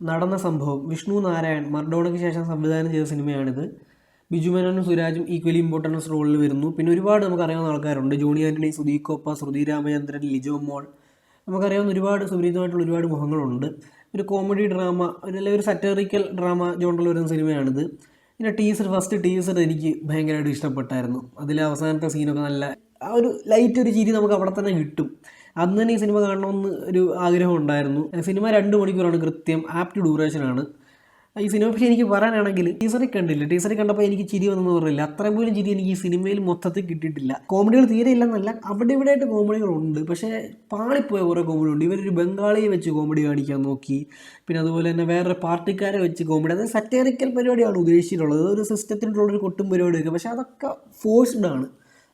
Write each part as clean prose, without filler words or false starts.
നടന്ന സംഭവം വിഷ്ണു നാരായൺ മർഡോണയ്ക്ക് ശേഷം സംവിധാനം ചെയ്ത സിനിമയാണിത്. ബിജു മേനോനും സുരാജും ഈക്വലി ഇമ്പോർട്ടൻസ് റോളിൽ വരുന്നു. പിന്നെ ഒരുപാട് നമുക്കറിയാവുന്ന ആൾക്കാരുണ്ട്. ജോണി ആൻ്റണി, സുധീകോപ്പ, ശ്രുതി രാമചന്ദ്രൻ, ലിജോ മോൾ, നമുക്കറിയാവുന്ന ഒരുപാട് സുപരിചിതമായിട്ടുള്ള ഒരുപാട് മുഖങ്ങളുണ്ട്. ഒരു കോമഡി ഡ്രാമ, അല്ലെങ്കിൽ ഒരു സറ്ററിക്കൽ ഡ്രാമ ജോണിൽ വരുന്ന സിനിമയാണിത്. പിന്നെ ഫസ്റ്റ് ടീസർ എനിക്ക് ഭയങ്കരമായിട്ട് ഇഷ്ടപ്പെട്ടായിരുന്നു. അതിലെ അവസാനത്തെ സീനൊക്കെ നല്ല ആ ഒരു ലൈറ്റ് ഒരു ചിരി നമുക്ക് അവിടെ തന്നെ കിട്ടും. അന്ന് തന്നെ ഈ സിനിമ കാണണമെന്ന് ഒരു ആഗ്രഹം ഉണ്ടായിരുന്നു. സിനിമ 2 മണിക്കൂറാണ് കൃത്യം, ആപ്റ്റ് ഡ്യൂറേഷനാണ് ഈ സിനിമ. പക്ഷേ എനിക്ക് പറയാനാണെങ്കിൽ ടീസറിൽ കണ്ടപ്പോൾ എനിക്ക് ചിരി വന്നെന്ന് പറഞ്ഞില്ല. അത്രയും പോലും ചിരി എനിക്ക് ഈ സിനിമയിൽ മൊത്തത്തിൽ കിട്ടിയിട്ടില്ല. കോമഡികൾ തീരെ ഇല്ലെന്നല്ല, അവിടെ ഇവിടെ ആയിട്ട് കോമഡികളുണ്ട്. പക്ഷേ പാളിപ്പോയ കുറേ കോമഡി ഉണ്ട്. ഇവരൊരു ബംഗാളിയെ വെച്ച് കോമഡി കാണിക്കാൻ നോക്കി. പിന്നെ അതുപോലെ തന്നെ വേറൊരു പാർട്ടിക്കാരെ വെച്ച് കോമഡി, അതായത് സറ്ററിക്കൽ പരിപാടിയാണ് ഉദ്ദേശിച്ചിട്ടുള്ളത്. ഒരു സിസ്റ്റത്തിനുള്ളൊരു കൊട്ടും പരിപാടിയൊക്കെ. പക്ഷേ അതൊക്കെ ഫോഴ്സ്ഡ് ആണ്.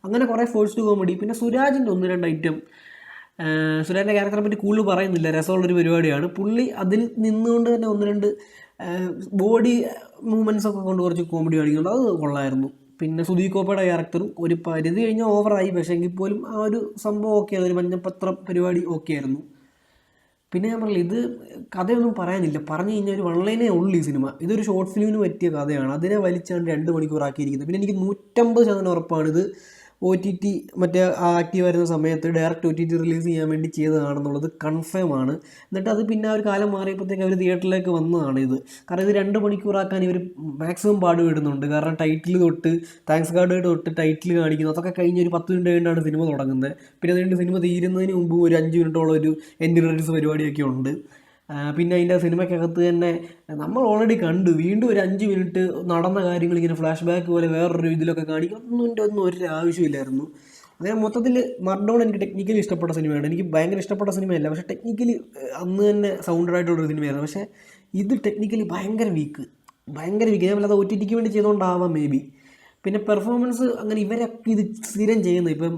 അങ്ങനെ കുറേ ഫോഴ്സ്ഡ് കോമഡി. പിന്നെ സുരാജിൻ്റെ 1-2 ഐറ്റം, സുരാജിൻ്റെ ക്യാരക്ടറെ പറ്റി കൂടുതൽ പറയുന്നില്ല, രസമുള്ളൊരു പരിപാടിയാണ്. പുള്ളി അതിൽ നിന്നുകൊണ്ട് തന്നെ 1-2 ബോഡി മൂവ്മെൻറ്റ്സൊക്കെ കൊണ്ട് കുറച്ച് കോമഡി കാണിക്കുന്നുണ്ട്. അത് കൊള്ളായിരുന്നു. പിന്നെ സുധീകോപ്പയുടെ ക്യാരക്ടറും ഒരു പരിധി കഴിഞ്ഞാൽ ഓവറായി. പക്ഷേ എങ്കിൽ പോലും ആ ഒരു സംഭവം ഓക്കെ ആയിരുന്നു. ഒരു മഞ്ഞപ്പത്രം പരിപാടി ഓക്കെ ആയിരുന്നു. പിന്നെ ഞാൻ പറഞ്ഞില്ല, ഇത് കഥയൊന്നും പറയാനില്ല. പറഞ്ഞു കഴിഞ്ഞാൽ ഒരു വൺലൈനേ ഉള്ളൂ ഈ സിനിമ. ഇതൊരു ഷോർട്ട് ഫിലിമിന് പറ്റിയ കഥയാണ്. അതിനെ വലിച്ചാണ് 2 മണിക്കൂറാക്കിയിരിക്കുന്നത്. പിന്നെ എനിക്ക് 150% ഉറപ്പാണിത് OTT മറ്റേ ആക്റ്റീവ് വരുന്ന സമയത്ത് ഡയറക്റ്റ് OTT റിലീസ് ചെയ്യാൻ വേണ്ടി ചെയ്തതാണെന്നുള്ളത് കൺഫേം ആണ്. എന്നിട്ട് അത് പിന്നെ ഒരു കാലം മാറിയപ്പോഴത്തേക്ക് അവർ തിയേറ്ററിലേക്ക് വന്നതാണ് ഇത്. കാരണം ഇത് 2 മണിക്കൂറാക്കാൻ ഇവർ മാക്സിമം പാടുപെടുന്നുണ്ട്. കാരണം ടൈറ്റിൽ തൊട്ട് താങ്ക്സ് കാർഡ് തൊട്ട് ടൈറ്റിൽ കാണിക്കുന്നു. അതൊക്കെ കഴിഞ്ഞ് ഒരു 10 മിനിറ്റ് കഴിഞ്ഞാണ് സിനിമ തുടങ്ങുന്നത്. പിന്നെ അതുകൊണ്ട് സിനിമ തീരുന്നതിന് മുമ്പ് ഒരു 5 മിനിറ്റോളം ഒരു എൻഡ് ക്രെഡിറ്റ്സ് പരിപാടിയൊക്കെ ഉണ്ട്. പിന്നെ അതിൻ്റെ സിനിമയ്ക്കകത്ത് തന്നെ നമ്മൾ ഓൾറെഡി കണ്ടു, വീണ്ടും ഒരു 5 മിനിറ്റ് നടന്ന കാര്യങ്ങൾ ഇങ്ങനെ ഫ്ലാഷ് ബാക്ക് പോലെ വേറൊരു ഇതിലൊക്കെ കാണിക്കും. ഒന്നും ഒരു ആവശ്യമില്ലായിരുന്നു. അങ്ങനെ മൊത്തത്തിൽ മർഡോൺ എനിക്ക് ടെക്നിക്കലി ഇഷ്ടപ്പെട്ട സിനിമയാണ്. എനിക്ക് ഭയങ്കര ഇഷ്ടപ്പെട്ട സിനിമയല്ല, പക്ഷേ ടെക്നിക്കലി അന്ന് തന്നെ സൗണ്ടഡ് ആയിട്ടുള്ളൊരു സിനിമയായിരുന്നു. പക്ഷേ ഇത് ടെക്നിക്കലി ഭയങ്കര വീക്ക്. ഞാൻ വല്ലാതെ OTTക്ക് വേണ്ടി ചെയ്തുകൊണ്ടാവാം മേ ബി. പിന്നെ പെർഫോമൻസ് അങ്ങനെ ഇവരൊക്കെ ഇത് സ്ഥിരം ചെയ്യുന്നത്. ഇപ്പം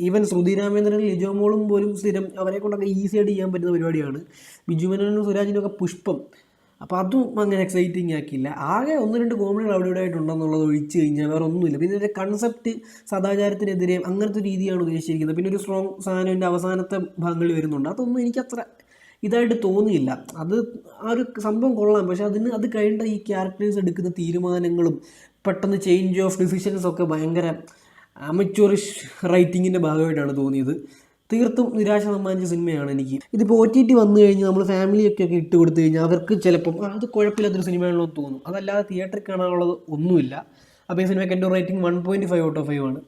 ഈവൻ ശ്രുതി രാമേന്ദ്രൻ, ലിജോ മോളും പോലും സ്ഥിരം, അവരെ കൊണ്ടൊക്കെ ഈസി ആയിട്ട് ചെയ്യാൻ പറ്റുന്ന പരിപാടിയാണ്. ബിജു മേനോനും സുരാജിനും ഒക്കെ പുഷ്പം. അപ്പോൾ അതും അങ്ങനെ എക്സൈറ്റിംഗ് ആക്കിയില്ല. ആകെ 1-2 കോമഡികൾ അവിടെ ഇവിടെ ആയിട്ടുണ്ടെന്നുള്ളത് ഒഴിച്ച് കഴിഞ്ഞാൽ വേറെ ഒന്നുമില്ല. പിന്നെ ഇതിൻ്റെ കൺസെപ്റ്റ് സദാചാരത്തിനെതിരെ അങ്ങനത്തെ രീതിയാണ് ഉദ്ദേശിച്ചിരിക്കുന്നത്. പിന്നെ ഒരു സ്ട്രോങ് സാധനം എൻ്റെ അവസാനത്തെ ഭാഗങ്ങളിൽ വരുന്നുണ്ട്. അതൊന്നും എനിക്കത്ര ഇതായിട്ട് തോന്നിയില്ല. അത് ആ ഒരു സംഭവം കൊള്ളാം. പക്ഷേ അത് കഴിഞ്ഞ ഈ ക്യാരക്ടേഴ്സ് എടുക്കുന്ന തീരുമാനങ്ങളും പെട്ടെന്ന് ചേഞ്ച് ഓഫ് ഡിസിഷൻസൊക്കെ ഭയങ്കര അമച്വറിഷ് റൈറ്റിങ്ങിൻ്റെ ഭാഗമായിട്ടാണ് തോന്നിയത്. തീർത്തും നിരാശ സമ്മാനിച്ച സിനിമയാണ് എനിക്ക്. ഇതിപ്പോൾ OTT വന്നു കഴിഞ്ഞാൽ നമ്മൾ ഫാമിലിയൊക്കെ ഇട്ട് കൊടുത്തു കഴിഞ്ഞാൽ അവർക്ക് ചിലപ്പം അത് കുഴപ്പമില്ലാത്തൊരു സിനിമയാണല്ലോ തോന്നും. അതല്ലാതെ തിയേറ്ററിൽ കാണാനുള്ളത് ഒന്നുമില്ല. അപ്പോൾ ഈ സിനിമയ്ക്ക് എൻ്റെ റേറ്റിംഗ് 1.5 ഔട്ട് ഓഫ് 5 ആണ്.